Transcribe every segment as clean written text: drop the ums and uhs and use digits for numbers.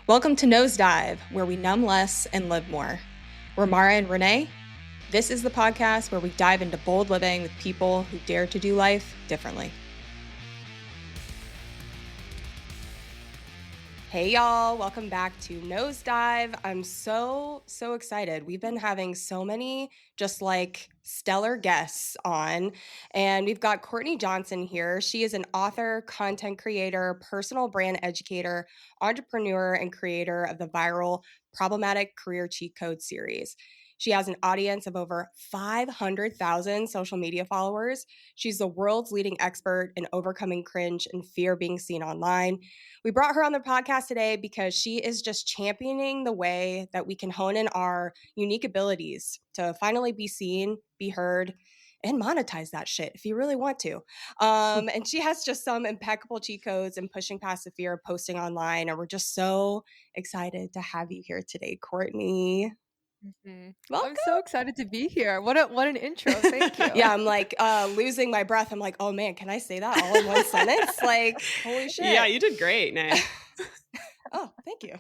Welcome to Nosedive, where we numb less and live more. We're Mara and Renee. This is the podcast where we dive into bold living with people who dare to do life differently. Hey y'all, welcome back to Nosedive. I'm so excited. We've been having so many just like stellar guests on, and we've got Courtney Johnson here. She is an author, content creator, personal brand educator, entrepreneur, and creator of the viral Problematic Career Cheat Code series. She has an audience of over 500,000 social media followers. She's the world's leading expert in overcoming cringe and fear being seen online. We brought her on the podcast today because she is just championing the way that we can hone in our unique abilities to finally be seen, be heard, and monetize that shit if you really want to. And she has just some impeccable cheat codes and pushing past the fear of posting online. And we're just so excited to have you here today, Courtney. Welcome. I'm so excited to be here. What an intro. Thank you. Yeah, I'm like losing my breath. I'm like, oh man, can I say that all in one sentence? Like, holy shit. Yeah, you did great, Nay. Oh, thank you.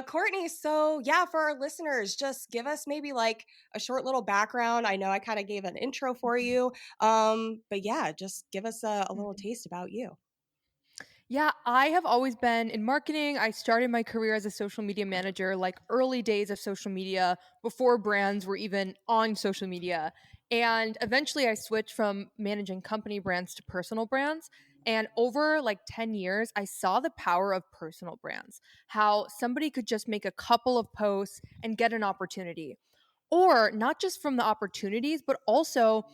Courtney, so yeah, for our listeners, just give us maybe like a short little background. I know I kind of gave an intro for you, but yeah, just give us a little taste about you. Yeah, I have always been in marketing. I started my career as a social media manager, like early days of social media, before brands were even on social media. And eventually I switched from managing company brands to personal brands. And over like 10 years, I saw the power of personal brands, how somebody could just make a couple of posts and get an opportunity. Or not just from the opportunities, but also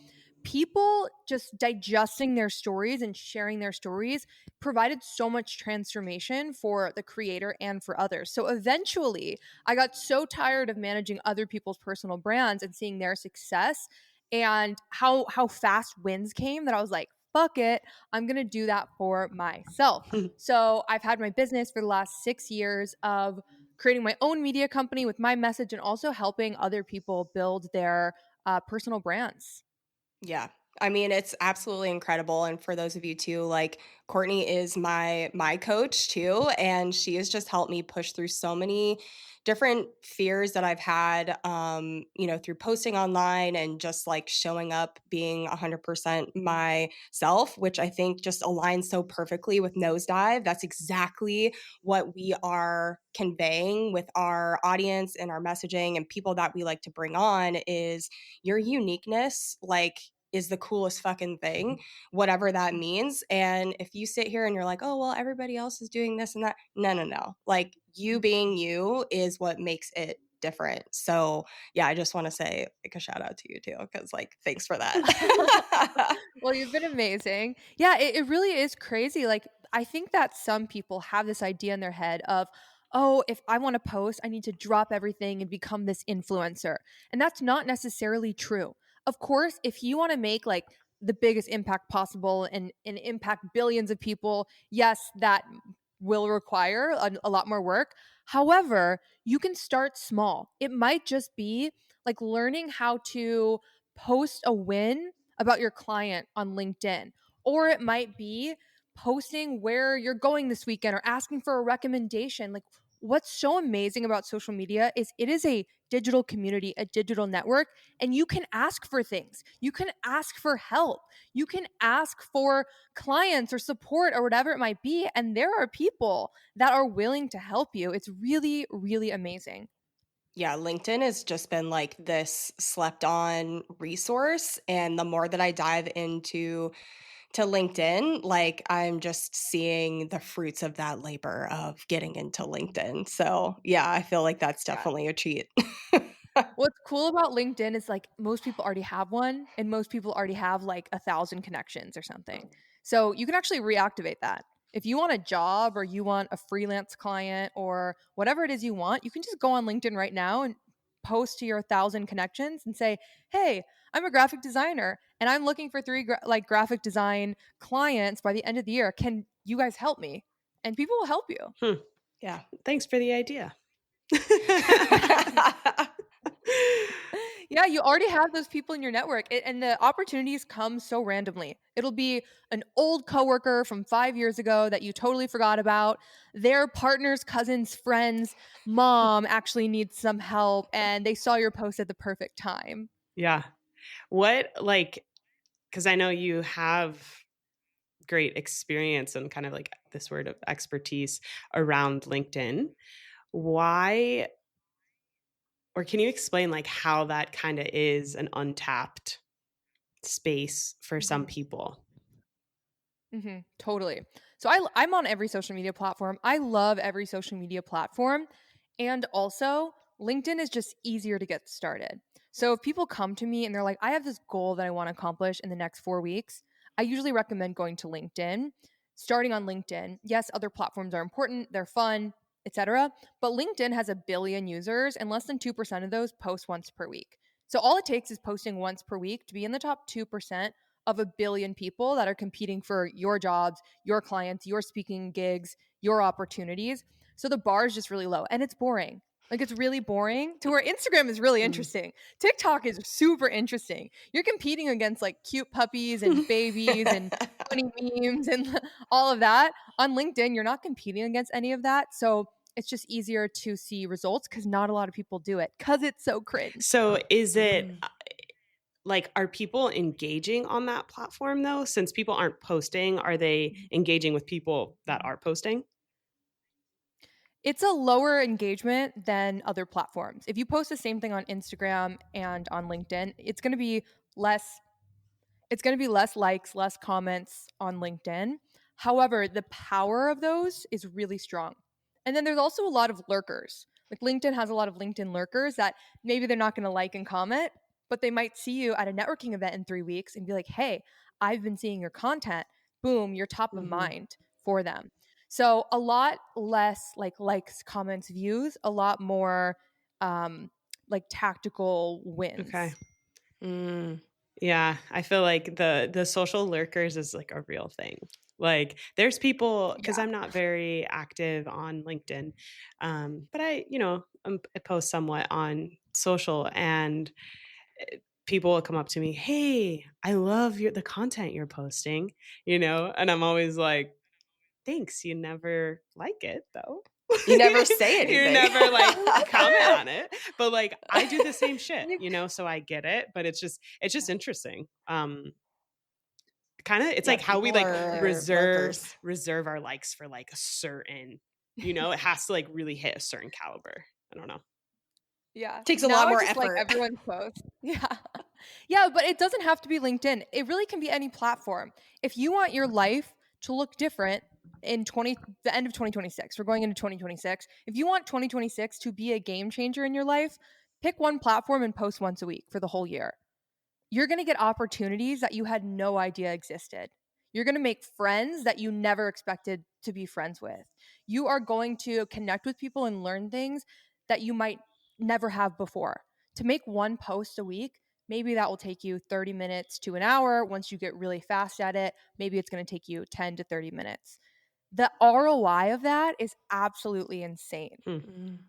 people just digesting their stories and sharing their stories provided so much transformation for the creator and for others. So eventually, I got so tired of managing other people's personal brands and seeing their success and how fast wins came that I was like, fuck it, I'm going to do that for myself. So I've had my business for the last 6 years of creating my own media company with my message and also helping other people build their personal brands. Yeah. I mean, it's absolutely incredible. And for those of you too, like Courtney is my coach too. And she has just helped me push through so many different fears that I've had, through posting online and just like showing up being 100% myself, which I think just aligns so perfectly with Nosedive. That's exactly what we are conveying with our audience and our messaging and people that we like to bring on is your uniqueness, like is the coolest fucking thing, whatever that means. And if you sit here and you're like, oh, well, everybody else is doing this and that. No. Like you being you is what makes it different. So yeah, I just want to say like a shout out to you too, because like, thanks for that. Well, you've been amazing. Yeah, it really is crazy. Like, I think that some people have this idea in their head of, oh, if I want to post, I need to drop everything and become this influencer. And that's not necessarily true. Of course, if you want to make like the biggest impact possible and impact billions of people, yes, that will require a lot more work. However, you can start small. It might just be like learning how to post a win about your client on LinkedIn, or it might be posting where you're going this weekend or asking for a recommendation. Like, what's so amazing about social media is it is a digital community, a digital network, and you can ask for things. You can ask for help. You can ask for clients or support or whatever it might be. And there are people that are willing to help you. It's really, really amazing. Yeah, LinkedIn has just been like this slept on resource. And the more that I dive into LinkedIn, like I'm just seeing the fruits of that labor of getting into LinkedIn. So yeah, I feel like that's definitely a treat. What's cool about LinkedIn is like most people already have one and most people already have like 1,000 connections or something. So you can actually reactivate that. If you want a job or you want a freelance client or whatever it is you want, you can just go on LinkedIn right now and post to your 1,000 connections and say, "Hey, I'm a graphic designer and I'm looking for 3 graphic design clients by the end of the year. Can you guys help me?" And people will help you. Yeah, thanks for the idea. Yeah, you already have those people in your network, and the opportunities come so randomly. It'll be an old coworker from 5 years ago that you totally forgot about. Their partner's cousin's friend's mom actually needs some help, and they saw your post at the perfect time. Yeah. What, like, because I know you have great experience and kind of like this word of expertise around LinkedIn. Why, or can you explain like how that kind of is an untapped space for some people? Totally. So I'm on every social media platform. I love every social media platform. And also, LinkedIn is just easier to get started. So if people come to me and they're like, I have this goal that I want to accomplish in the next 4 weeks, I usually recommend going to LinkedIn, starting on LinkedIn. Yes, other platforms are important, they're fun, etc. But LinkedIn has a billion users, and less than 2% of those post once per week. So all it takes is posting once per week to be in the top 2% of a billion people that are competing for your jobs, your clients, your speaking gigs, your opportunities. So the bar is just really low and it's boring. Like it's really boring to where Instagram is really Mm. interesting. TikTok is super interesting. You're competing against like cute puppies and babies and funny memes and all of that. On LinkedIn, you're not competing against any of that. So it's just easier to see results because not a lot of people do it because it's so cringe. So is it Mm. like, are people engaging on that platform though? Since people aren't posting, are they engaging with people that are posting? It's a lower engagement than other platforms. If you post the same thing on Instagram and on LinkedIn, less it's going to be less likes, less comments on LinkedIn. However, the power of those is really strong. And then there's also a lot of lurkers. Like LinkedIn has a lot of LinkedIn lurkers that maybe they're not going to like and comment, but they might see you at a networking event in 3 weeks and be like, hey, I've been seeing your content. Boom, you're top of Mhm. mind for them. So a lot less like likes, comments, views, a lot more like tactical Okay. wins. Mm. Yeah, I feel like the social lurkers is like a real thing. Like there's people, because Yeah. I'm not very active on LinkedIn, but I post somewhat on social, and people will come up to me, "Hey, I love the content you're posting," and I'm always like, "Thanks, you never like it though." You never say You anything. never like comment on it. But like I do the same shit, You so I get it, but it's just interesting. Kind of it's Yeah, like how we people like are reserve lurkers. reserve our likes for like a certain, it has to like really hit a certain caliber. I don't know. Yeah. Takes a Now lot I more just like effort. everyone's posts. Yeah. Yeah, but it doesn't have to be LinkedIn. It really can be any platform. If you want your life to look different in the end of 2026, we're going into 2026. If you want 2026 to be a game changer in your life, pick one platform and post once a week for the whole year. You're going to get opportunities that you had no idea existed. You're going to make friends that you never expected to be friends with. You are going to connect with people and learn things that you might never have before. To make one post a week, maybe that will take you 30 minutes to an hour. Once you get really fast at it, maybe it's going to take you 10 to 30 minutes. The ROI of that is absolutely insane. Hmm, Mm.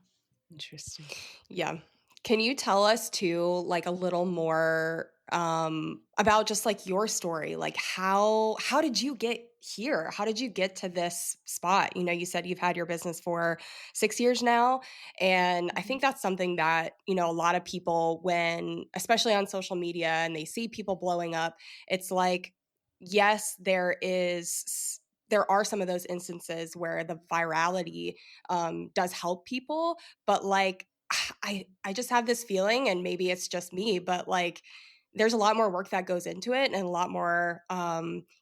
interesting. Yeah. Can you tell us too, like a little more about just like your story? Like how did you get here? How did you get to this spot? You said you've had your business for 6 years now. And I think that's something that, a lot of people when, especially on social media and they see people blowing up, it's like, yes, there are some of those instances where the virality does help people, but like I just have this feeling, and maybe it's just me, but like there's a lot more work that goes into it and a lot more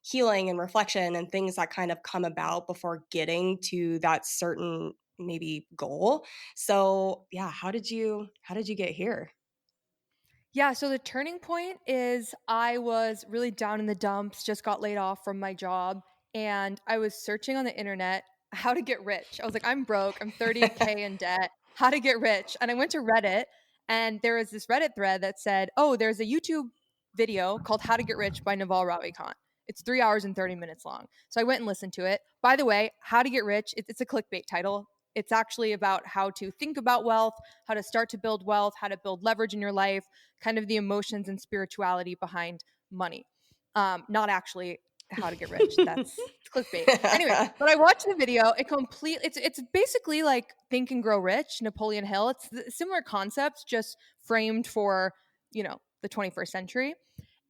healing and reflection and things that kind of come about before getting to that certain maybe goal. So yeah, how did you get here? Yeah, so the turning point is I was really down in the dumps, just got laid off from my job, and I was searching on the internet how to get rich. I was like, I'm broke, I'm 30K in debt, how to get rich. And I went to Reddit, and there was this Reddit thread that said, oh, there's a YouTube video called How to Get Rich by Naval Ravikant. It's 3 hours and 30 minutes long. So I went and listened to it. By the way, How to Get Rich, it's a clickbait title. It's actually about how to think about wealth, how to start to build wealth, how to build leverage in your life, kind of the emotions and spirituality behind money. Not actually how to get rich. That's clickbait. Anyway, but I watched the video. It's basically like Think and Grow Rich, Napoleon Hill. It's similar concepts, just framed for, the 21st century.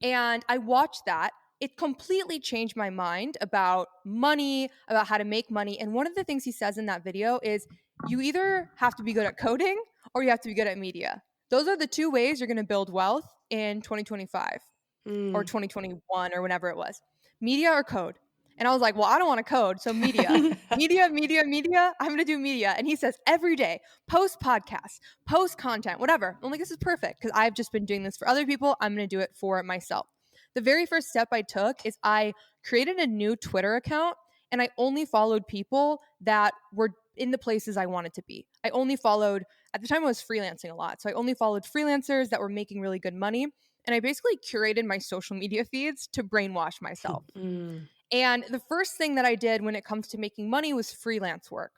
And I watched that. It completely changed my mind about money, about how to make money. And one of the things he says in that video is you either have to be good at coding or you have to be good at media. Those are the two ways you're going to build wealth in 2025 or 2021 or whenever it was. Media or code. And I was like, well, I don't want to code. So media. Media. I'm going to do media. And he says every day, post podcasts, post content, whatever. I'm like, this is perfect because I've just been doing this for other people. I'm going to do it for myself. The very first step I took is I created a new Twitter account and I only followed people that were in the places I wanted to be. I only followed, at the time I was freelancing a lot. So I only followed freelancers that were making really good money. And I basically curated my social media feeds to brainwash myself. And the first thing that I did when it comes to making money was freelance work.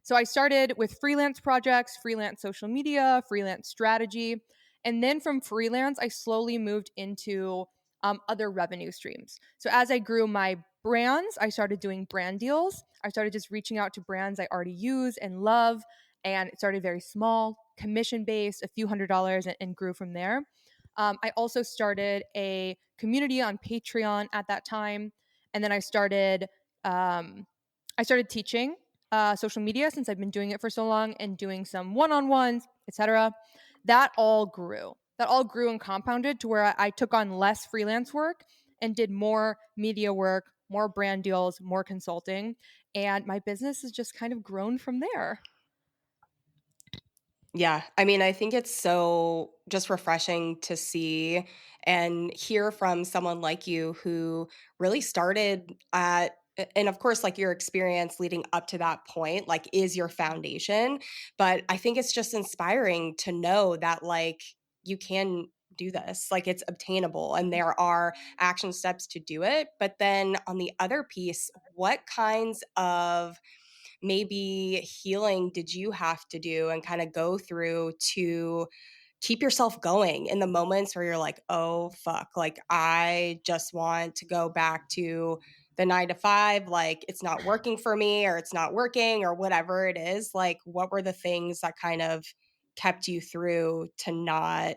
So I started with freelance projects, freelance social media, freelance strategy. And then from freelance, I slowly moved into other revenue streams. So as I grew my brands, I started doing brand deals. I started just reaching out to brands I already use and love. And it started very small, commission based, a few $100s, and grew from there. I also started a community on Patreon at that time. And then I started teaching social media since I've been doing it for so long and doing some one-on-ones, etc. That all grew. That all grew and compounded to where I took on less freelance work and did more media work, more brand deals, more consulting. And my business has just kind of grown from there. Yeah. I mean, I think it's so just refreshing to see and hear from someone like you who really started at, and of course, like your experience leading up to that point, like is your foundation. But I think it's just inspiring to know that, like, you can do this, like it's obtainable and there are action steps to do it. But then on the other piece, what kinds of maybe healing did you have to do and kind of go through to keep yourself going in the moments where you're like, oh, fuck, like I just want to go back to the 9 to 5, like it's not working for me or it's not working or whatever it is? Like, what were the things that kind of kept you through to not,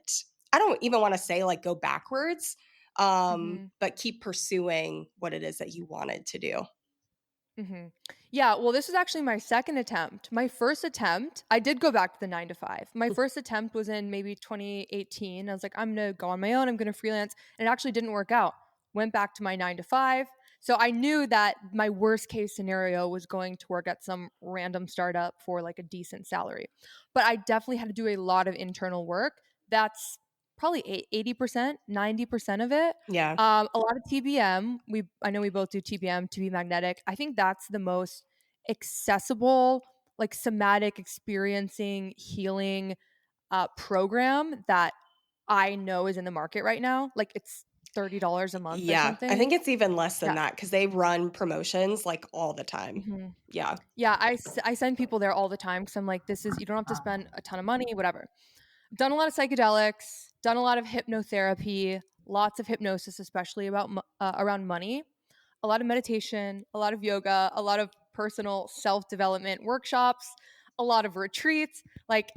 I don't even want to say like go backwards, but keep pursuing what it is that you wanted to do? Yeah, well, this was actually my second attempt. My first attempt, I did go back to the 9 to 5. My first attempt was in maybe 2018. I was like, I'm going to go on my own. I'm going to freelance. And it actually didn't work out. Went back to my 9 to 5. So I knew that my worst case scenario was going to work at some random startup for like a decent salary. But I definitely had to do a lot of internal work. That's probably 80%, 90% of it. Yeah. A lot of TBM. I know we both do TBM, to be magnetic. I think that's the most accessible, like somatic experiencing healing program that I know is in the market right now. Like it's $30 a month or Yeah, I something. think it's even less than Yeah. that because they run promotions like all the time. Yeah. Yeah, I send people there all the time because I'm like, you don't have to spend a ton of money, whatever. Done a lot of psychedelics, done a lot of hypnotherapy, lots of hypnosis, especially around money, a lot of meditation, a lot of yoga, a lot of personal self-development workshops, a lot of retreats. Like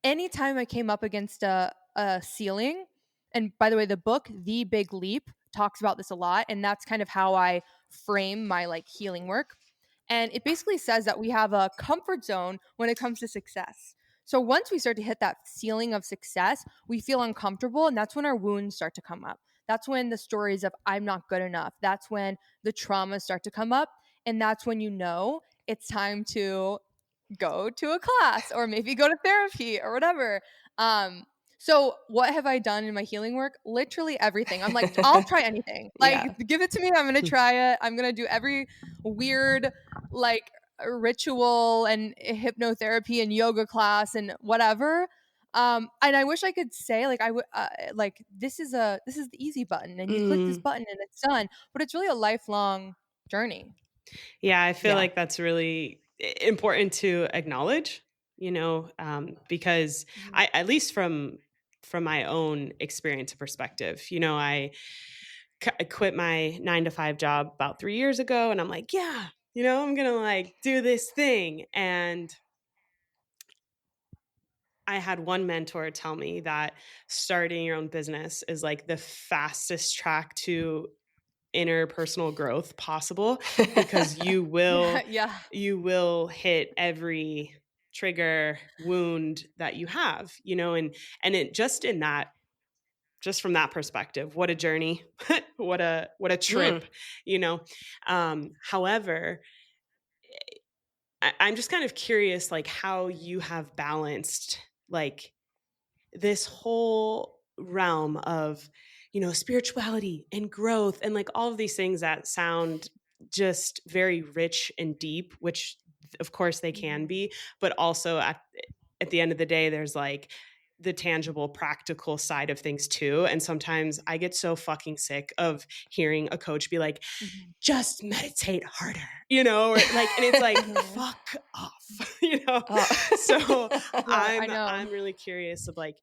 anytime I came up against a ceiling, and by the way, the book The Big Leap talks about this a lot, and that's kind of how I frame my like healing work. And it basically says that we have a comfort zone when it comes to success. So once we start to hit that ceiling of success, we feel uncomfortable, and that's when our wounds start to come up. That's when the stories of I'm not good enough, that's when the traumas start to come up, and that's when you know it's time to go to a class or maybe go to therapy or whatever. So what have I done in my healing work? Literally everything. I'm like, I'll try anything. Yeah. Like, give it to me. I'm gonna try it. I'm gonna do every weird like ritual and hypnotherapy and yoga class and whatever. And I wish I could say like I would like this is the easy button and you click this button and it's done. But it's really a lifelong journey. Yeah, I feel Yeah. like that's really important to acknowledge, because Mhm. I, at least from my own experience and perspective, I quit my 9 to 5 job about 3 years ago, and I'm like, yeah, I'm gonna like do this thing. And I had one mentor tell me that starting your own business is like the fastest track to interpersonal growth possible, because you Yeah, will yeah. you will hit every trigger wound that you have, and it just from that perspective, what a journey, what a Mm. trip, you know. However, I'm just kind of curious, like how you have balanced like this whole realm of spirituality and growth and like all of these things that sound just very rich and deep, which of course they can Mhm. be, but also at the end of the day there's like the tangible practical side of things too. And sometimes I get so fucking sick of hearing a coach be like, Mhm. just meditate harder, or like, and it's like, Mhm. fuck off, you know? Oh. So Yeah, I I'm know. really curious of like,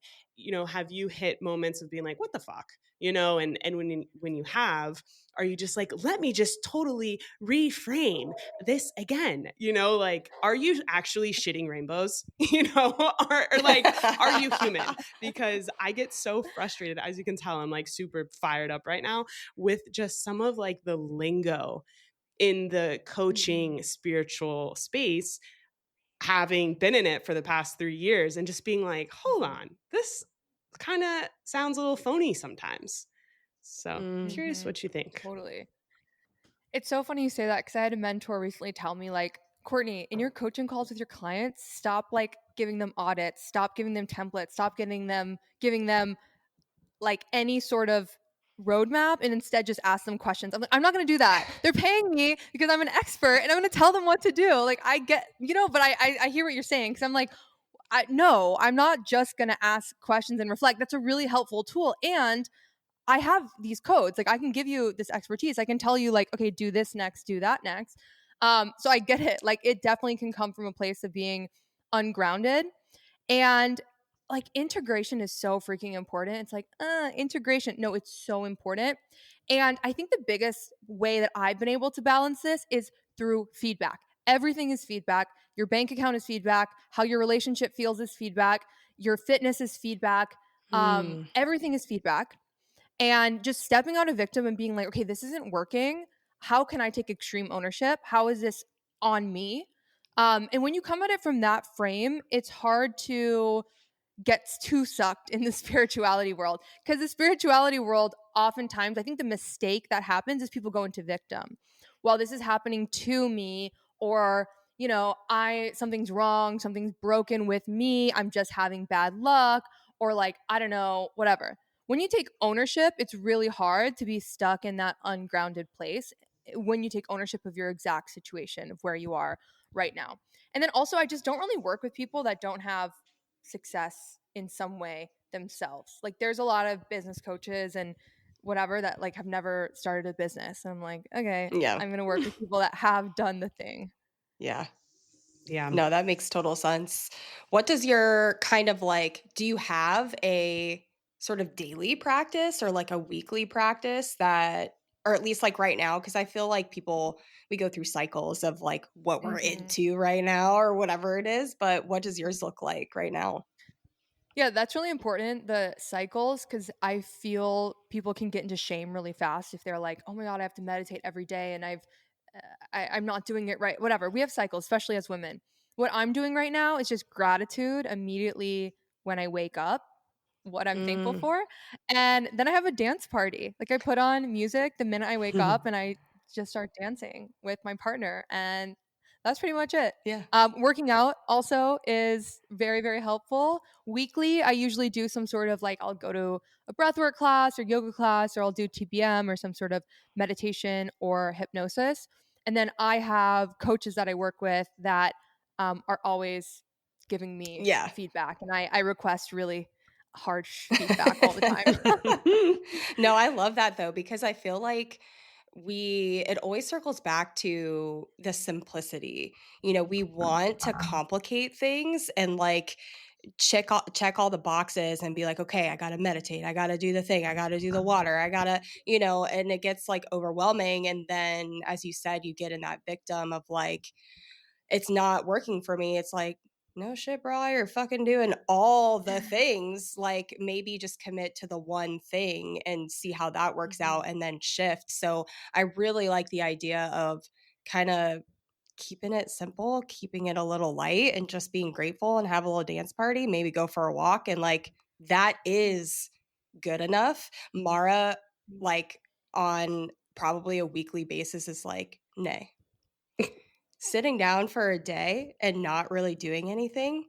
have you hit moments of being like, what the fuck? And when you have, are you just like, let me just totally reframe this again? Like, are you actually shitting rainbows? Or like, are you human? Because I get so frustrated, as you can tell, I'm like super fired up right now with just some of like the lingo in the Mhm. coaching spiritual space, having been in it for the past 3 years and just being like, hold Mhm. on, this kind of sounds a little phony sometimes. So Mm. curious Mhm. what you think. Totally. It's so funny you say that because I had a mentor recently tell me, like, Courtney, in your coaching calls with your clients, stop like giving them audits, stop giving them templates, stop giving them like any sort of roadmap, and instead just ask them questions. I'm like, I'm not gonna do that. They're paying me because I'm an expert and I'm gonna tell them what to do. Like I get, but I hear what you're saying because I'm like, no, I'm not just gonna ask questions and reflect. That's a really helpful tool. And I have these codes. Like I can give you this expertise. I can tell you like, okay, do this next, do that next. So I get it. Like it definitely can come from a place of being ungrounded. And like integration is so freaking important. It's like, integration. No, it's so important. And I think the biggest way that I've been able to balance this is through feedback. Everything is feedback. Your bank account is feedback. How your relationship feels is feedback. Your fitness is feedback. Mm. Everything is feedback. And just stepping out a victim and being like, okay, this isn't working. How can I take extreme ownership? How is this on me? And when you come at it from that frame, it's hard to gets too sucked in the spirituality world, because the spirituality world, oftentimes I think the mistake that happens is people go into victim. Well, this is happening to me, or I something's wrong, something's broken with me, I'm just having bad luck, or like I don't know, whatever. When you take ownership, it's really hard to be stuck in that ungrounded place when you take ownership of your exact situation of where you are right now. And then also, I just don't really work with people that don't have success in some way themselves. Like there's a lot of business coaches and whatever that like have never started a business. And I'm like, okay, Yeah. I'm going to work with people that have done the thing. Yeah. Yeah. No, that makes total sense. What does your kind of like, do you have a sort of daily practice or like a weekly practice that, or at least like right now? Cause I feel like we go through cycles of like what we're Mhm. into right now or whatever it is. But what does yours look like right now? Yeah, that's really important, the cycles, because I feel people can get into shame really fast if they're like, oh my God, I have to meditate every day and I'm not doing it right. Whatever. We have cycles, especially as women. What I'm doing right now is just gratitude immediately when I wake up, what I'm thankful Mm. for. And then I have a dance party. Like I put on music the minute I wake up and I just start dancing with my partner. And that's pretty much it. Yeah. Working out also is very, very helpful. Weekly, I usually do some sort of like, I'll go to a breathwork class or yoga class, or I'll do TBM or some sort of meditation or hypnosis. And then I have coaches that I work with that are always giving me Yeah. feedback. And I request really harsh feedback all the time. No, I love that though, because I feel like it always circles back to the simplicity. We want to complicate things and like check all the boxes and be like, okay, I gotta meditate, I gotta do the thing, I gotta do the water, I gotta, and it gets like overwhelming. And then, as you said, you get in that victim of like, it's not working for me. It's like, no shit, bro, you're fucking doing all the things. Like, maybe just commit to the one thing and see how that works out and then shift. So I really like the idea of kind of keeping it simple, keeping it a little light, and just being grateful and have a little dance party, maybe go for a walk. And like, that is good enough. Mara, like, on probably a weekly basis, is like, nay, sitting down for a day and not really doing anything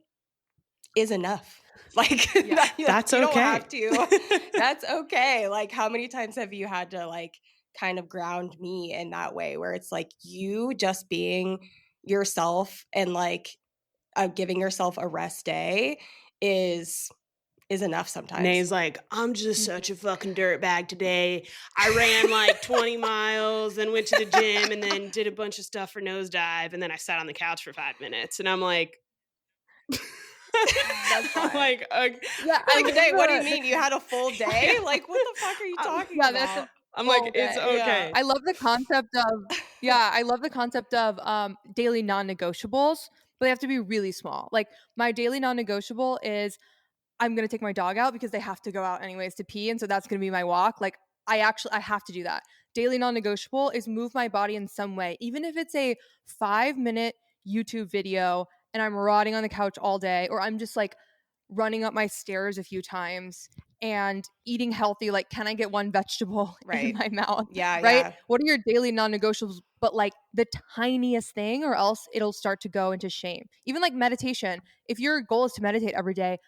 is enough. Like, Yeah. That's you don't okay. have to. That's okay. Like, how many times have you had to like kind of ground me in that way, where it's like you just being yourself and like giving yourself a rest day is enough sometimes. Nay's like, I'm just such a fucking dirtbag today. I ran like 20 miles, then went to the gym, and then did a bunch of stuff for Nosedive, and then I sat on the couch for 5 minutes. And I'm like, That's I'm fine. like, Yeah, I Like, love day, what do you the mean? You had a full day? Like, what the fuck are you talking yeah, that's a about? I'm full like, it's day. Yeah. okay. I love the concept of I love the concept of daily non-negotiables, but they have to be really small. Like my daily non-negotiable is I'm going to take my dog out because they have to go out anyways to pee, and so that's going to be my walk. Like I have to do that. Daily non-negotiable is move my body in some way, even if it's a 5-minute YouTube video and I'm rotting on the couch all day, or I'm just like running up my stairs a few times and eating healthy. Like, can I get one vegetable in Right. my mouth? Yeah, Right? yeah. What are your daily non-negotiables? But like the tiniest thing, or else it'll start to go into shame. Even like meditation. If your goal is to meditate every day,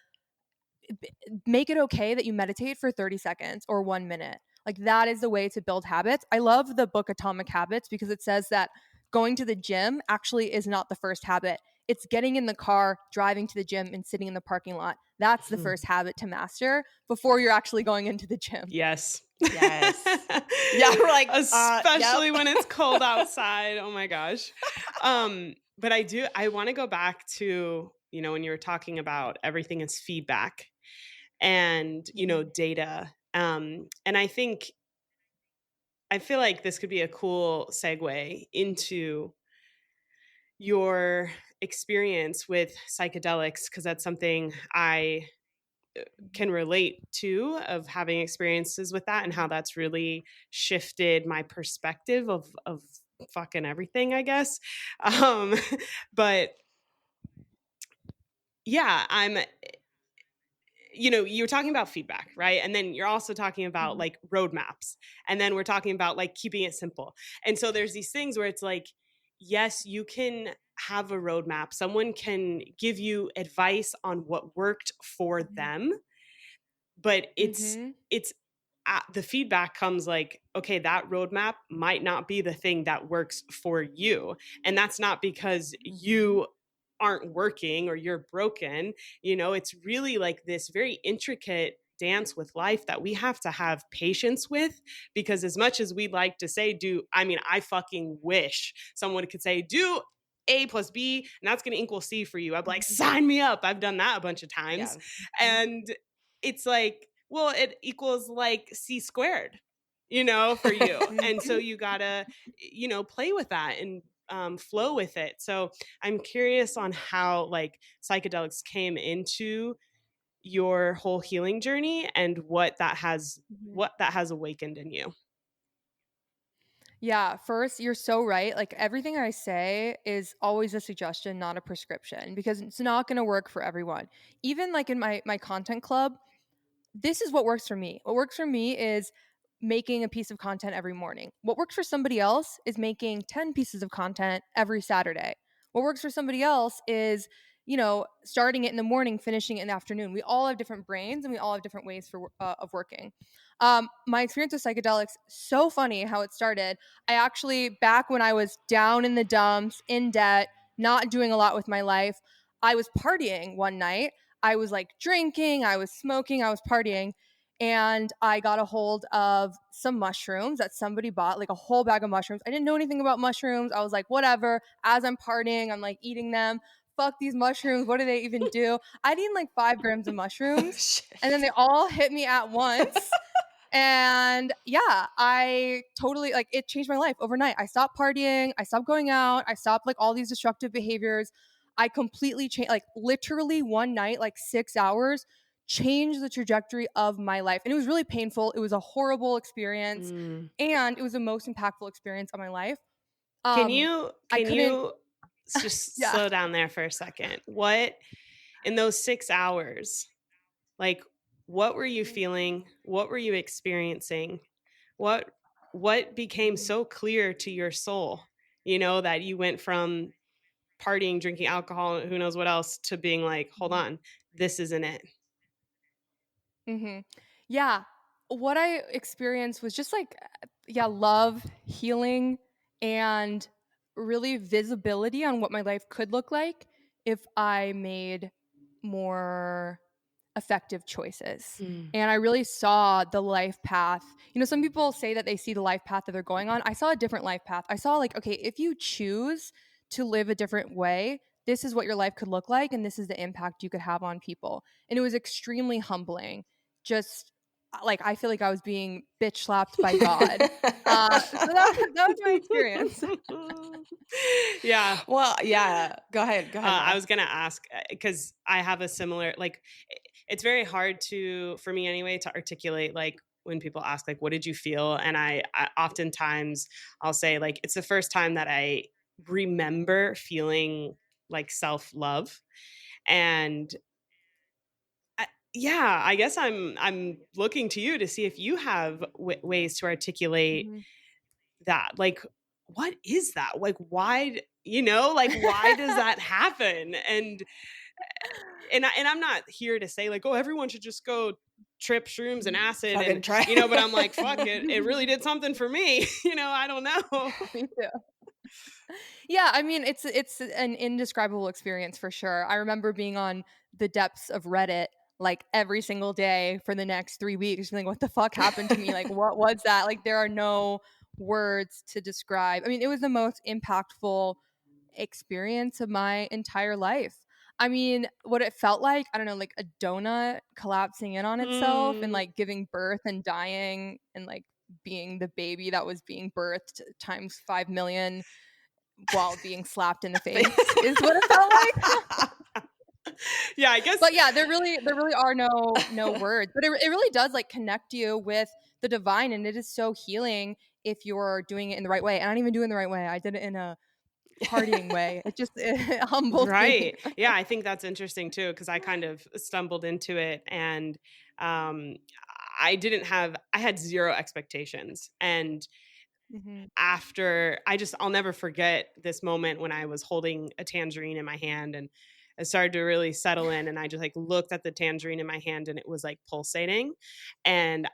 make it okay that you meditate for 30 seconds or 1 minute. Like that is the way to build habits. I love the book Atomic Habits because it says that going to the gym actually is not the first habit. It's getting in the car, driving to the gym, and sitting in the parking lot. That's the first habit to master before you're actually going into the gym. Yes. Yes. Yeah, we're like, especially yep. when it's cold outside. Oh my gosh. But I want to go back to, when you were talking about everything is feedback and, data. And I feel like this could be a cool segue into your experience with psychedelics, because that's something I can relate to, of having experiences with that and how that's really shifted my perspective of fucking everything, I guess. Um, but yeah, you're talking about feedback, right? And then you're also talking about like roadmaps. And then we're talking about like keeping it simple. And so there's these things where it's like, yes, you can have a roadmap. Someone can give you advice on what worked for them, but it's the feedback comes like, okay, that roadmap might not be the thing that works for you. And that's not because you aren't working or you're broken. It's really like this very intricate dance with life that we have to have patience with, because as much as we'd like to say, I fucking wish someone could say, do A plus B, and that's going to equal C for you. I'd be like, sign me up. I've done that a bunch of times. Yeah. And it's like, well, it equals like C squared, for you. And so you gotta, play with that and flow with it. So I'm curious on how like psychedelics came into your whole healing journey and what that has awakened in you. Yeah, first, you're so right. Like everything I say is always a suggestion, not a prescription, because it's not going to work for everyone. Even like in my content club, this is what works for me. What works for me is making a piece of content every morning. What works for somebody else is making 10 pieces of content every Saturday. What works for somebody else is, starting it in the morning, finishing it in the afternoon. We all have different brains and we all have different ways of working. My experience with psychedelics, so funny how it started. I actually, back when I was down in the dumps, in debt, not doing a lot with my life, I was partying one night. I was like drinking, I was smoking, I was partying. and I got a hold of some mushrooms that somebody bought, like a whole bag of mushrooms. I didn't know anything about mushrooms. I was like, whatever. As I'm partying, I'm like eating them. Fuck these mushrooms. What do they even do? I'd eaten like 5 grams of Oh, mushrooms, and then shit. they all hit me at once. And yeah, I totally like it changed my life overnight. I stopped partying, I stopped going out, I stopped like all these destructive behaviors. I completely changed, like literally one night, like 6 hours, changed the trajectory of my life. And it was really painful. It was a horrible experience. Mm. And it was the most impactful experience of my life. Can Um, you I can couldn't, you just yeah. slow down there for a second? What in those 6 hours, like, what were you feeling? What were you experiencing? What what became so clear to your soul, that you went from partying, drinking alcohol, who knows what else, to being like, "Hold on, this isn't it." Hmm. Yeah. What I experienced was just like, yeah, love, healing, and really visibility on what my life could look like if I made more effective choices. Mm. And I really saw the life path. Some people say that they see the life path that they're going on. I saw a different life path. I saw, like, okay, if you choose to live a different way, this is what your life could look like, and this is the impact you could have on people. And it was extremely humbling. Just like I feel like I was being bitch slapped by God. So that was my experience. Yeah. Well, yeah. Go ahead. Go ahead, I Ma. was gonna ask because I have a similar like. It's very hard for me anyway to articulate like when people ask like, "What did you feel?" And I oftentimes I'll say like, "It's the first time that I remember feeling like self love," and yeah, I guess I'm looking to you to see if you have ways to articulate Mhm. that. Like, what is that? Like, why? Like, why does that happen? And I'm not here to say like, oh, everyone should just go trip shrooms and acid and Fucking try. but I'm like, fuck it, it really did something for me. I don't know. Me too. Yeah, I mean, it's an indescribable experience for sure. I remember being on the depths of Reddit like every single day for the next 3 weeks, being like, "What the fuck happened to me? Like, what was that?" Like, there are no words to describe. I mean, it was the most impactful experience of my entire life. I mean, what it felt like, I don't know, like a donut collapsing in on itself and Hmm. like giving birth and dying and like being the baby that was being birthed times 5 million while being slapped in the face is what it felt like. Yeah, I guess. But yeah, there really are no words. But it really does like connect you with the divine, and it is so healing if you're doing it in the right way. And I didn't even do it in the right way. I did it in a partying way. It just it humbled me. Right. Yeah, I think that's interesting too because I kind of stumbled into it and um I had zero expectations. And Mhm. after I'll never forget this moment when I was holding a tangerine in my hand and it started to really settle in and I just like looked at the tangerine in my hand and it was like pulsating. And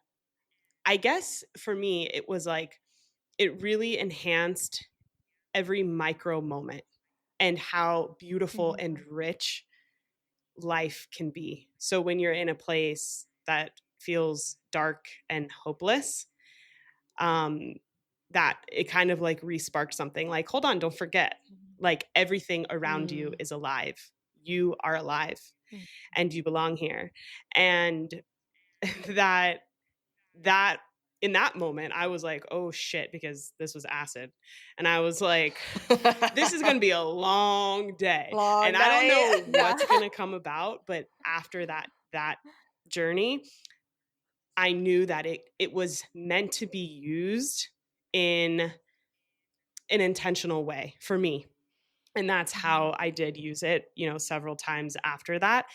I guess for me it was like it really enhanced every micro moment and how beautiful Mhm. and rich life can be. So when you're in a place that feels dark and hopeless, um, that it kind of like resparks something like, hold on, don't forget, like everything around you Mm. is alive. You are alive Mhm. and you belong here. And that, that, in that moment, I was like, oh shit, because this was acid. And I was like, this is going to be a long day. Long And I don't day. know Yeah. what's going to come about, but after that journey, I knew that it was meant to be used in an intentional way for me. And that's Mhm. how I did use it, several times after that.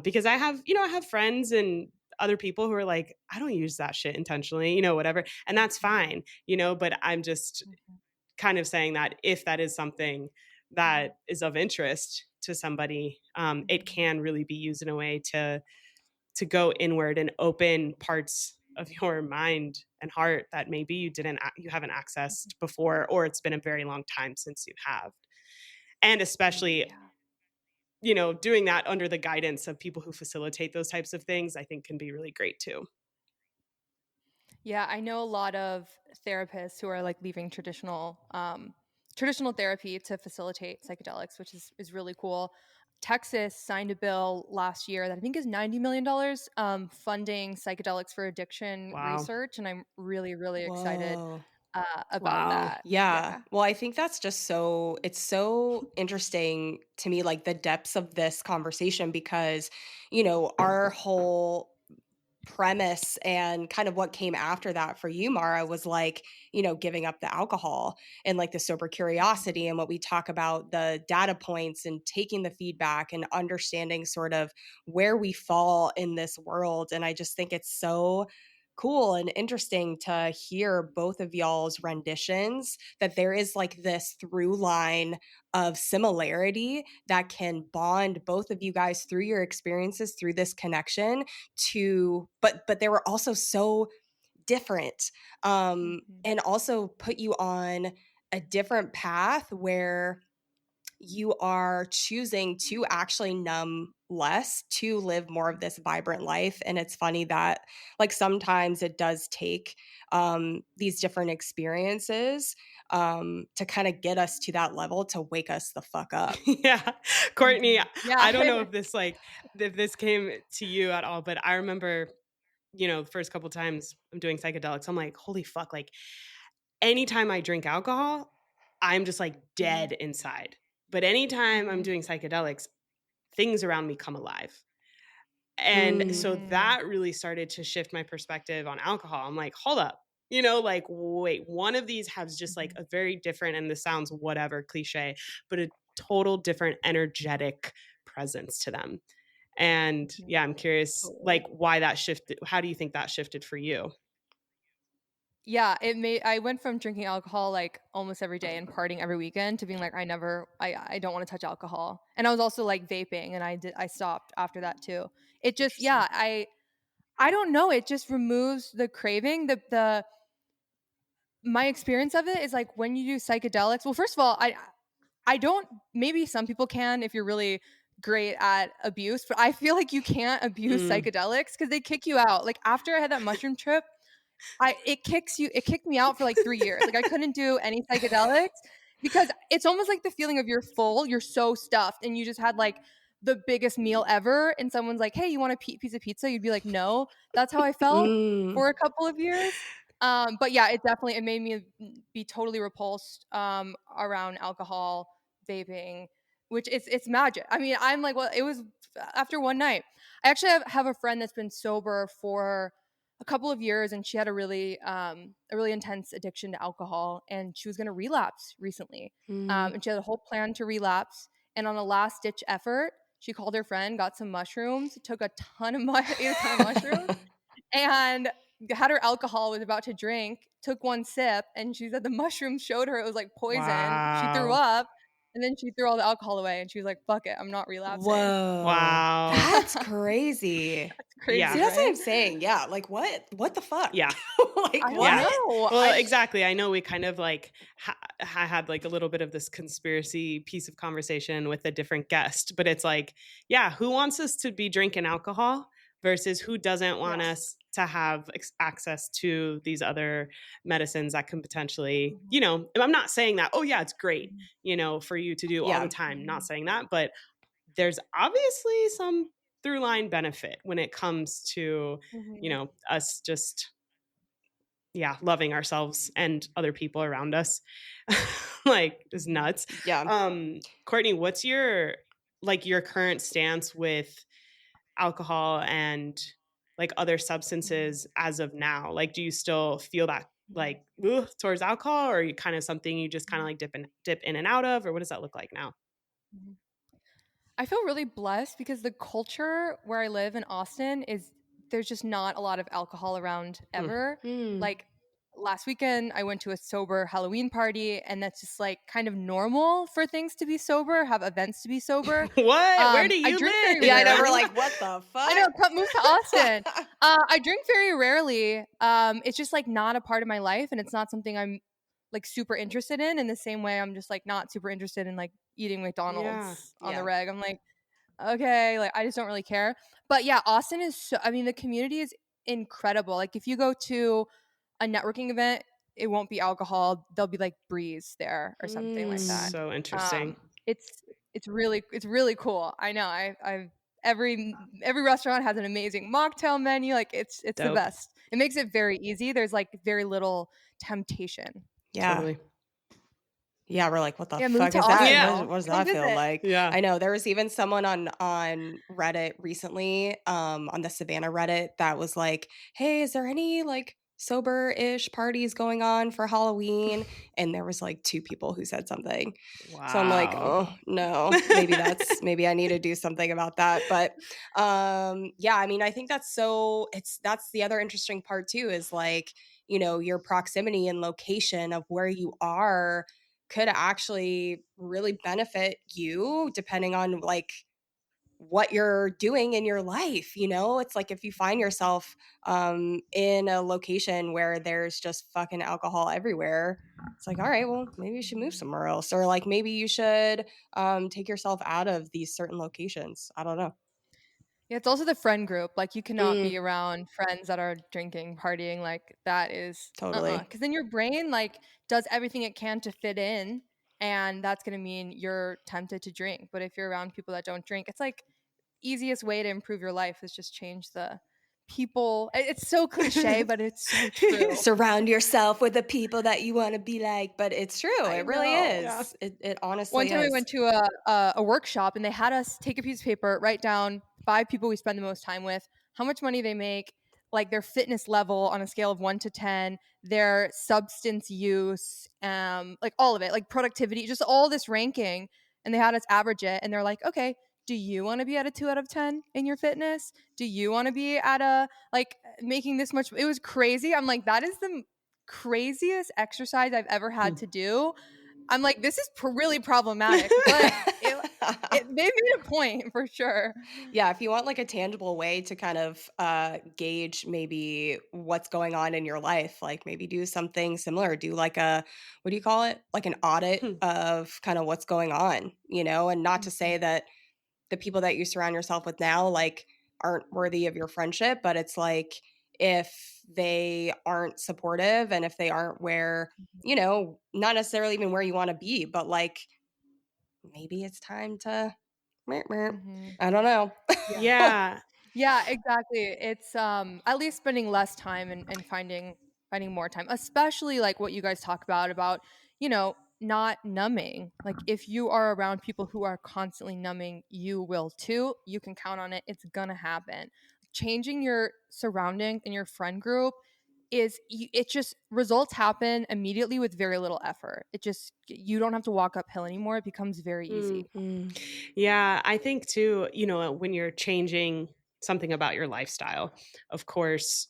Because I have friends and other people who are like, I don't use that shit intentionally, whatever. And that's fine, but I'm just Mhm. kind of saying that if that is something Mhm. that is of interest to somebody, it Mhm. can really be used in a way to go inward and open parts of your mind and heart that maybe you haven't accessed before, or it's been a very long time since you have. And especially, Yeah. doing that under the guidance of people who facilitate those types of things, I think can be really great too. Yeah, I know a lot of therapists who are like leaving traditional therapy to facilitate psychedelics, which is really cool. Texas signed a bill last year that I think is $90 million, funding psychedelics for addiction Wow. research, and I'm really really excited Whoa. about Wow. that. Yeah. Yeah. Well, I think that's just so it's so interesting to me, like the depths of this conversation, because, our whole premise and kind of what came after that for you, Mara, was like, giving up the alcohol and like the sober curiosity, and what we talk about, the data points and taking the feedback and understanding sort of where we fall in this world. And I just think it's so cool and interesting to hear both of y'all's renditions, that there is like this through line of similarity that can bond both of you guys through your experiences, through this connection, to but they were also so different, Mhm. and also put you on a different path where you are choosing to actually numb less to live more of this vibrant life. And it's funny that like sometimes it does take these different experiences to kind of get us to that level, to wake us the fuck up. Yeah. Courtney, Mhm. Yeah. I don't know if this came to you at all, but I remember, the first couple times I'm doing psychedelics, I'm like, holy fuck, like anytime I drink alcohol, I'm just like Mhm. dead inside. But anytime I'm Mhm. doing psychedelics, things around me come alive. And Mm, so Mm. that really started to shift my perspective on alcohol. I'm like, hold up. Like, wait, one of these has just like Mhm. a very different, and this sounds whatever cliche, but a total different energetic presence to them. And Mhm. yeah, I'm curious, like, Totally. why that shifted. How do you think that shifted for you? Yeah, it made I went from drinking alcohol like almost every day and partying every weekend to being like I don't want to touch alcohol. And I was also like vaping, and I stopped after that too. It just Interesting. yeah, I don't know, it just removes the craving. The my experience of it is like when you do psychedelics, well first of all, I don't, maybe some people can if you're really great at abuse, but I feel like you can't abuse Mm. psychedelics cuz they kick you out. Like after I had that mushroom trip, it kicked me out for like 3 years. Like I couldn't do any psychedelics because it's almost like the feeling of you're full, you're so stuffed, and you just had like the biggest meal ever, and someone's like, "Hey, you want a piece of pizza?" You'd be like, "No." That's how I felt mm, for a couple of years. But yeah, it made me be totally repulsed around alcohol, vaping, which it's magic. I mean, I'm like, well, it was after one night. I actually have a friend that's been sober for a couple of years, and she had a really intense addiction to alcohol, and she was going to relapse recently, mm. and she had a whole plan to relapse, and on a last ditch effort she called her friend, got some mushrooms, took a ton of ate a ton of mushrooms, and had her alcohol, was about to drink, took one sip, and she said the mushroom showed her it was like poison. She threw Wow. up, and then she threw all the alcohol away, and she was like, fuck it, I'm not relapsing. Whoa, Wow. that's crazy. It's See, Yeah. crazy, that's what right? I'm saying. Yeah, like what the fuck? Yeah. Like I don't Yeah. what? know. Well, exactly. I know we kind of like had like a little bit of this conspiracy piece of conversation with a different guest, but it's like, yeah, who wants us to be drinking alcohol versus who doesn't want Yeah. us to have access to these other medicines that can potentially, Mhm. and I'm not saying that, oh, yeah, it's great, Mhm. for you to do all the Yeah. time. Not Mhm. saying that, but there's obviously some through line benefit when it comes to, Mhm. us just yeah, loving ourselves and other people around us. Like, is Mhm. nuts. Yeah. Courtney, what's your current stance with alcohol and like other Mhm. substances as of now? Like, do you still feel that Mhm. like ugh, towards alcohol, or are you kind of something you just kind of Mhm. like dip in and out of, or what does that look like now? Mhm. I feel really blessed because the culture where I live in Austin is there's just not a lot of alcohol around Hmm. ever. Mm. Like last weekend, I went to a sober Halloween party, and that's just like kind of normal for things to be sober, have events to be sober. What? Where do I you drink very Yeah, I know. live? We're rarely. like, what the I know, fuck? move to Austin. I drink very rarely. It's just like not a part of my life, and it's not something I'm like super interested in the same way I'm just like not super interested in like eating Yeah. McDonald's on the Yeah. reg. I'm like, okay, like I just don't really care. But yeah, Austin is so, I mean, the community is incredible. Like if you go to a networking event, it won't be alcohol. There'll be like breeze there or something like that. So interesting. It's really cool. I know. I've every restaurant has an amazing mocktail menu. Like it's the Dope. best. It makes it very easy. There's like very little temptation. Yeah. Totally. Yeah, we're like, what the Yeah, move fuck to is that? Yeah. What does Come that feel visit. like? Yeah. I know there was even someone on Reddit recently, on the Savannah Reddit that was like, "Hey, is there any like sober-ish parties going on for Halloween?" And there was like 2 people who said something. So I'm like, Wow. "Oh, no. Maybe I need to do something about that." But yeah, I mean, I think that's the other interesting part too is like, your proximity and location of where you are could actually really benefit you depending on like what you're doing in your life. It's like if you find yourself in a location where there's just fucking alcohol everywhere, it's like, all right, well, maybe you should move somewhere else, or like maybe you should take yourself out of these certain locations. I don't know. Yeah, it's also the friend group. Like you cannot Mm, be around friends that are drinking, partying. Like that is totally. because then your brain like does everything it can to fit in, and that's gonna mean you're tempted to drink. But if you're around people that don't drink, it's like easiest way to improve your life is just change the people. It's so cliche, but it's so true. Surround yourself with the people that you want to be like, but it's true. I It really know. Yeah. is. It One honestly time we is. went to a workshop and they had us take a piece of paper, write down 5 people we spend the most time with, how much money they make, like their fitness level on a scale of 1 to 10, their substance use, like all of it, like productivity, just all this ranking. And they had us average it. And they're like, okay, do you want to be at a 2 out of 10 in your fitness? Do you want to be at a, like, making this much? It was crazy. I'm like, that is the craziest exercise I've ever had to do. I'm like, this is really problematic, but they made a point for sure. Yeah, if you want like a tangible way to kind of gauge maybe what's going on in your life, like maybe do something similar, do like what do you call it? Like an audit of kind of what's going on, and not to say that the people that you surround yourself with now like aren't worthy of your friendship, but it's like if they aren't supportive and if they aren't where, not necessarily even where you want to be, but like maybe it's time to Mhm. I don't know. Yeah. Yeah, exactly. It's at least spending less time and finding more time, especially like what you guys talk about, not numbing. Like if you are around people who are constantly numbing, you will too. You can count on it. It's gonna happen. Changing your surroundings and your friend group it just results happen immediately with very little effort. You don't have to walk uphill anymore. It becomes very easy. Mm. Yeah, I think too, when you're changing something about your lifestyle, of course,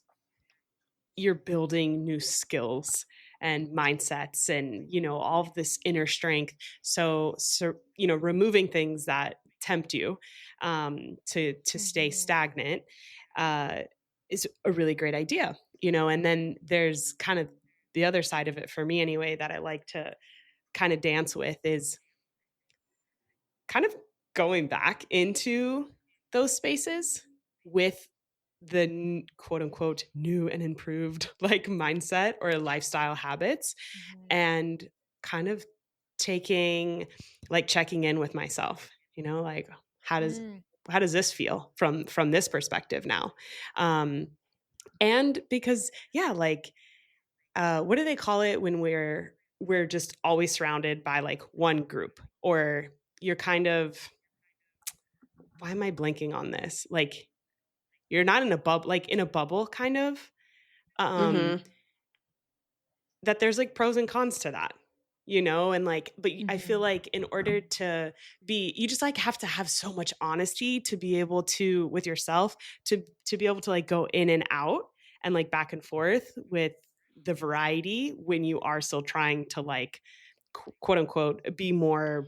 you're building new skills and mindsets and, all of this inner strength. So, removing things that tempt you to stay Mhm. stagnant uh, is a really great idea, and then there's kind of the other side of it for me anyway that I like to kind of dance with is kind of going back into those spaces with the quote unquote new and improved like mindset or lifestyle habits, Mhm. and kind of checking in with myself, like how does Mm. this feel from this perspective now, um and because like what do they call it when we're just always surrounded by like one group, or you're kind of, why am I blanking on this? Like you're not in a bubble, like in a bubble kind of, um, Mhm. that there's like pros and cons to that, and like, but I feel Mhm. like in order to you just like have to have so much honesty to be able to, with yourself, to be able to like go in and out and like back and forth with the variety when you are still trying to like quote unquote be more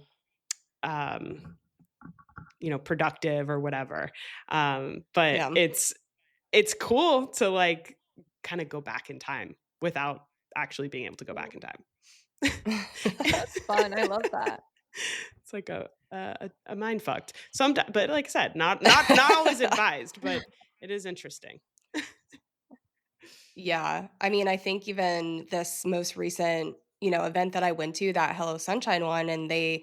um productive or whatever. But Yeah. it's cool to like kind of go back in time without actually being able to go back in time. That's fun. I love that. It's like a mind fucked. Sometimes, but like I said, not always advised, but it is interesting. Yeah. I mean, I think even this most recent, event that I went to, that Hello Sunshine one, and I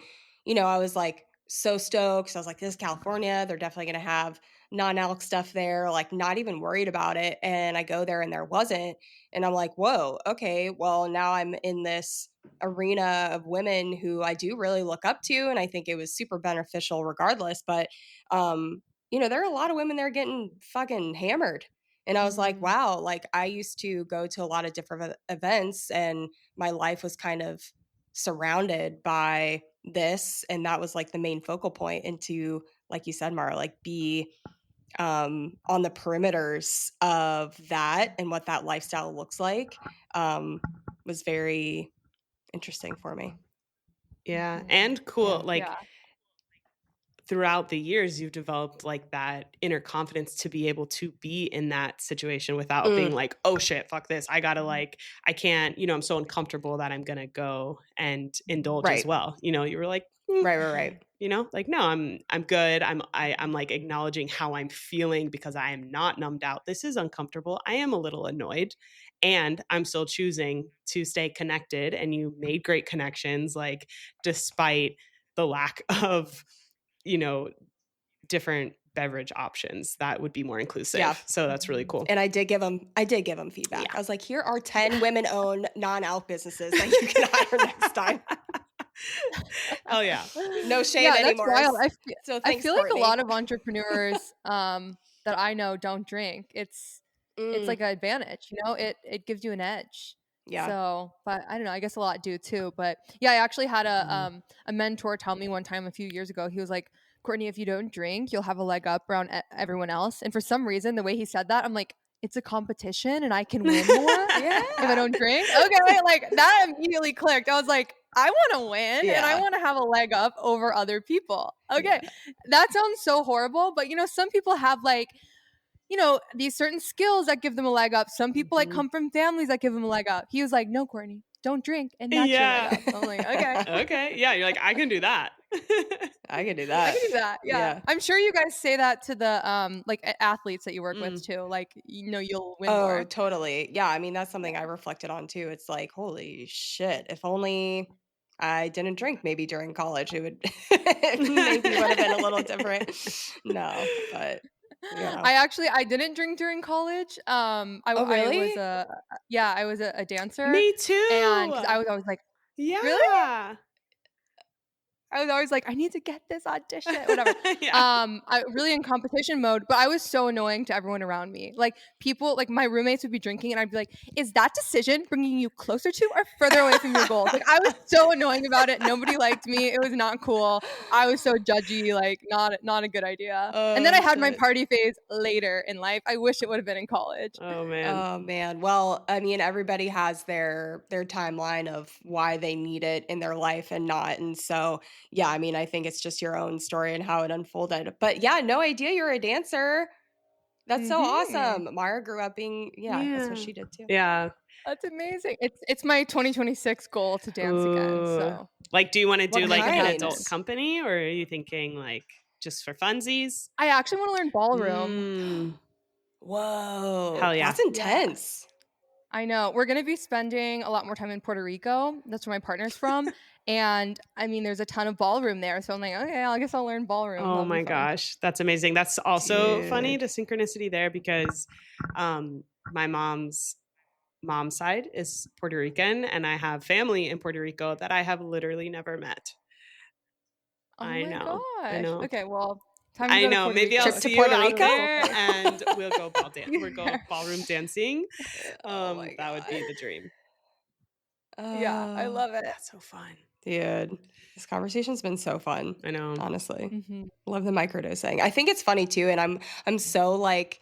was like so stoked. So I was like, this is California. They're definitely going to have non-alc stuff there, like not even worried about it. And I go there and there wasn't. And I'm like, whoa, okay. Well, now I'm in this arena of women who I do really look up to. And I think it was super beneficial regardless. But, there are a lot of women there getting fucking hammered. And I was like, Mhm. wow, like I used to go to a lot of different events and my life was kind of surrounded by this. And that was like the main focal point. And to, like you said, Mara, like be on the perimeters of that and what that lifestyle looks like was very interesting for me. Yeah. Mhm. And cool. Yeah. Like Yeah. throughout the years, you've developed like that inner confidence to be able to be in that situation without being Mm, like, oh shit, fuck this. I gotta like, I can't, I'm so uncomfortable that I'm gonna go and indulge as right. well. You were like, Right, right, right. like, no, I'm good. I'm like acknowledging how I'm feeling because I am not numbed out. This is uncomfortable. I am a little annoyed. And I'm still choosing to stay connected. And you made great connections, like despite the lack of you know, different beverage options that would be more Yeah. inclusive. So that's really Mhm. cool. And I did give him feedback. Yeah. I was like, here are 10 women-owned non-alc businesses that you can hire next time. Hell yeah. No shade Yeah, that's anymore. wild. So I thanks, feel like a Courtney. lot of entrepreneurs that I know don't drink. It's Mm, like an advantage, It gives you an edge. yeah. So, but I don't know, I guess a lot do too. But yeah, I actually had Mhm. a mentor tell me one time a few years ago. He was like, "Courtney, if you don't drink, you'll have a leg up around everyone else." And for some reason, the way he said that, I'm like, it's a competition and I can win more if I Yeah. don't drink. Okay, like that immediately clicked. I was like, I want to win and I Yeah. want to have a leg up over other people. Okay. Yeah. That sounds so horrible, but some people have like, these certain skills that give them a leg up. Some people like Mhm. come from families that give them a leg up. He was like, "No, Courtney, don't drink and that's your leg Yeah. up." I'm like, "Okay. Okay. Yeah. You're like, I can do that. I could do I can that. do that." Yeah. Yeah. I'm sure you guys say that to the like athletes that you work with Mm. too. Like, you'll win Oh, more. totally. Yeah, I mean, that's something I Yeah. reflected on too. It's like, holy shit, if only I didn't drink maybe during college, it would maybe would have been a little different. No, but I didn't drink during college. Oh, I was really? a yeah, I was a dancer, Me and too. because I was always like, "Really?" Yeah. I was always like, "I need to get this audition," whatever. Yeah. I really in competition mode, but I was so annoying to everyone around me. Like people, like my roommates would be drinking, and I'd be like, "Is that decision bringing you closer to or further away from your goals?" Like I was so annoying about it. Nobody liked me. It was not cool. I was so judgy. Like not a good idea. And then I Oh, had my shit. party phase later in life. I wish it would have been in college. Oh man. Oh man. Well, I mean, everybody has their timeline of why they need it in their life and not. And so, yeah, I mean, I think it's just your own story and how it unfolded. But yeah, no idea you're a dancer. That's so Mhm. awesome. Mara grew up being, yeah, that's what Yeah. she did too. Yeah. That's amazing. It's my 2026 goal to dance again. Ooh. So Like, do you want to what do like an happens? adult Nice. company or are you thinking like just for funsies? I actually want to learn ballroom. Mm. Whoa, Hell yeah. that's Yeah, intense. I know. We're gonna be spending a lot more time in Puerto Rico. That's where my partner's from. And I mean, there's a ton of ballroom there. So I'm like, okay, I guess I'll learn ballroom. Oh That'll be my fun. gosh. That's amazing. That's also funny Dude. to synchronicity there because my mom's side is Puerto Rican and I have family in Puerto Rico that I have literally never met. Oh I my know. I gosh. know. Okay, well, time to I go to know. Puerto Maybe Rico I'll Trip and to see you Puerto figure out out a Rico? there local place. and we'll go we'll go Yeah. ballroom dancing. Oh my That would god. be the dream. Yeah, I Oh, love it. That's so fun. dude. This conversation's been so fun, I know. honestly. Hmm. Love the microdosing. I think it's funny too, and I'm so like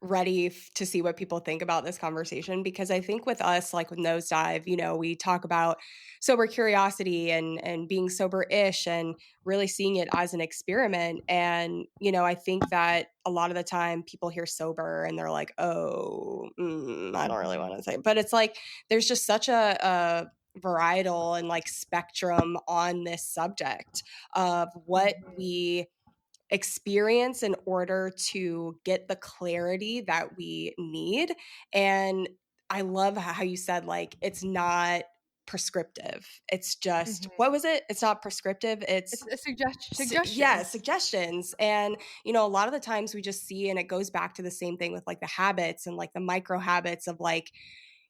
ready to see what people think about this conversation because I think with us, like with Nosedive, we talk about sober curiosity and being sober-ish and really seeing it as an experiment. And I think that a lot of the time people hear sober and they're like, oh, I don't really Hmm. want to say, but it's like there's just such a varietal and like spectrum on this subject of what Hmm. we experience in order to get the clarity that we need. And I love how you said, like, it's not prescriptive. It's just, Mhm. what was it? It's not prescriptive. It's It's a yeah, suggestions. suggestions. And a lot of the times we just see, and it goes back to the same thing with like the habits and like the micro habits of like,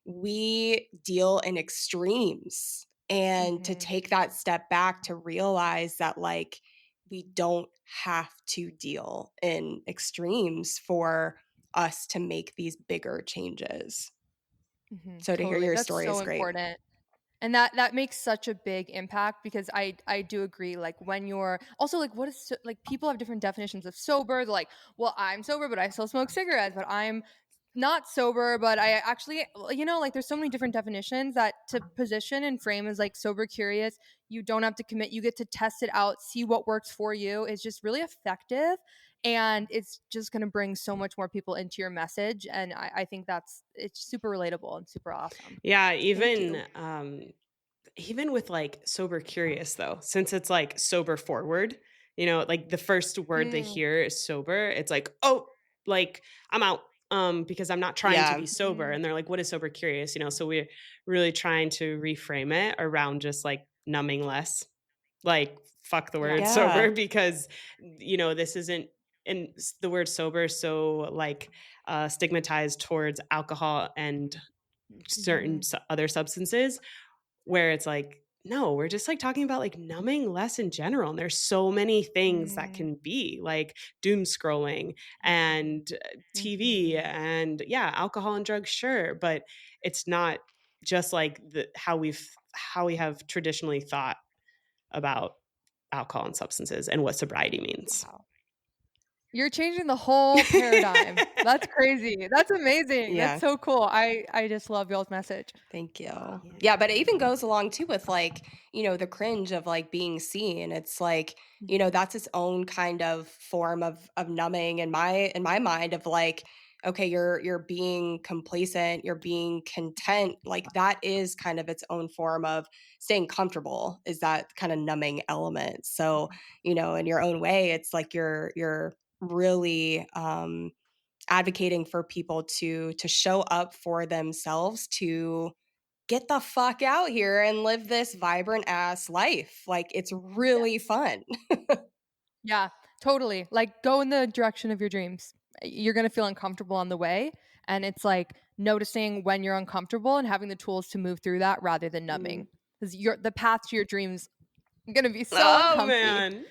we deal in extremes, and to Mhm. take that step back to realize that like we don't have to deal in extremes for us to make these bigger changes. Mhm. So to hear Totally. your That's story so is great. important. And that makes such a big impact because I do agree, like when you're also like what is like people have different definitions of sober. They're like, well, I'm sober but I still smoke cigarettes, but I'm not sober but I actually, like there's so many different definitions that to position and frame as like sober curious, you don't have to commit, you get to test it out, see what works for you, is just really effective, and it's just going to bring so much more people into your message, and I think it's super relatable and super awesome. Yeah, Thank you. even with like sober curious though, since it's like sober forward, like the first word they Mm. hear is sober, it's like, oh, like I'm out, because I'm not trying to Yeah. be sober. Mm. And they're like, what is sober curious? So we're really trying to reframe it around just like numbing less, like fuck the Yeah. word Yeah. sober, because this isn't, and the word sober is so like stigmatized towards alcohol and certain Mhm. other substances, where it's like, no, we're just like talking about like numbing less in general. And there's so many things that Mm. can be like doom scrolling and TV Mhm. and yeah, alcohol and drugs, sure. But it's not just like how we have traditionally thought about alcohol and substances and what sobriety means. Wow. You're changing the whole paradigm. That's crazy. That's amazing. That's Yeah. so cool. I just love y'all's message. Thank you. Yeah, but it even Yeah. goes along too with like, the cringe of like being seen. It's like, Mhm. that's its own kind of form of numbing in my mind of like, okay, you're being complacent, you're being content. Like that is kind of its own form of staying comfortable, is that kind of numbing element. So, in your own way, it's like you're really advocating for people to show up for themselves, to get the fuck out here and live this vibrant ass life. Like it's really Yes. fun. Yeah, totally. Like go in the direction of your dreams. You're going to feel uncomfortable on the way, and it's like noticing when you're uncomfortable and having the tools to move through that rather than Mm. numbing. Cuz the path to your dreams going to be so Oh uncomfy. Yeah. man.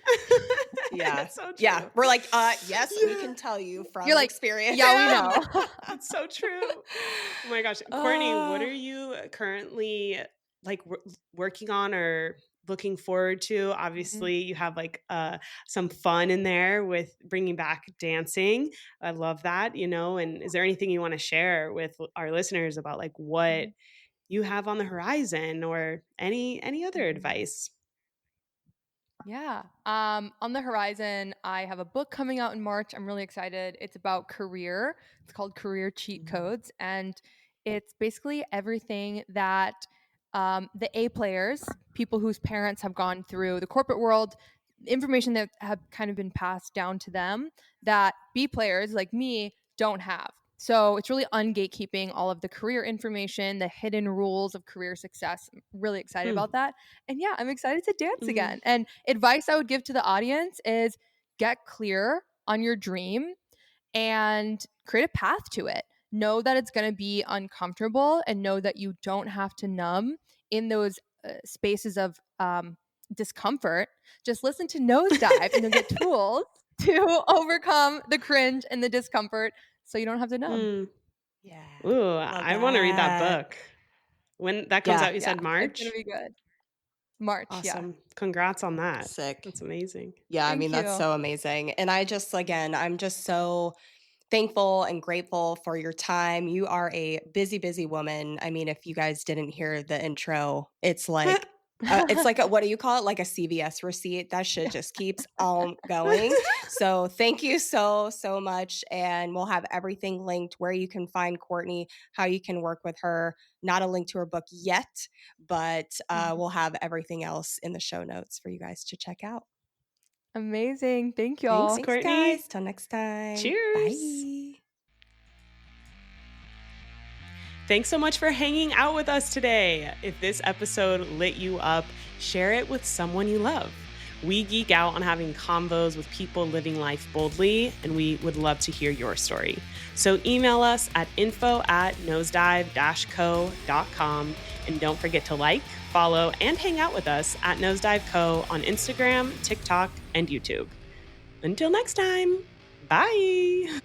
It's so Yeah. true. We're like, yes, we Yeah. can tell you You're from like, experience. "Yeah, we Yeah. know." It's so true. Oh my gosh. Courtney, what uh, are you currently like working on or looking forward to? Mhm. Obviously, you have like some fun in there with bringing back dancing. I love that, and is there anything you want to share with our listeners about like what Mhm. you have on the horizon or any other Mhm. advice? Yeah. On the horizon, I have a book coming out in March. I'm really excited. It's about career. It's called Career Cheat Mm. Codes, and it's basically everything that the A players, people whose parents have gone through the corporate world, information that have kind of been passed down to them that B players like me don't have. So it's really ungatekeeping all of the career information, the hidden rules of career success. I'm really excited Hmm. about that. And yeah, I'm excited to dance Mm. again. And advice I would give to the audience is get clear on your dream and create a path to it. Know that it's going to be uncomfortable and know that you don't have to numb in those spaces of discomfort. Just listen to Nosedive and you'll get tools to overcome the cringe and the discomfort so you don't have to numb. Hmm. yeah. Ooh, Love I want to read that that. book. When that comes Yeah. out, you Yeah, said it's going to March? be good. March, yeah. Awesome. Congrats on that. Sick. That's amazing. Yeah, I mean, Thank that's you. so amazing. And I just, again, I'm just so thankful and grateful for your time. You are a busy, busy woman. I mean, if you guys didn't hear the intro, it's like a, what do you call it? Like a CVS receipt. That shit just keeps on going. So thank you so, so much. And we'll have everything linked, where you can find Courtney, how you can work with her. Not a link to her book yet, but Mhm. we'll have everything else in the show notes for you guys to check out. Amazing. Thank y'all. Thanks, Thanks, Courtney. guys. Till next time. Cheers. Bye. Thanks so much for hanging out with us today. If this episode lit you up, share it with someone you love. We geek out on having convos with people living life boldly, and we would love to hear your story. So email us at info@nosedive-co.com, and don't forget to like, follow, and hang out with us at Nosedive Co. on Instagram, TikTok, and YouTube. Until next time, bye.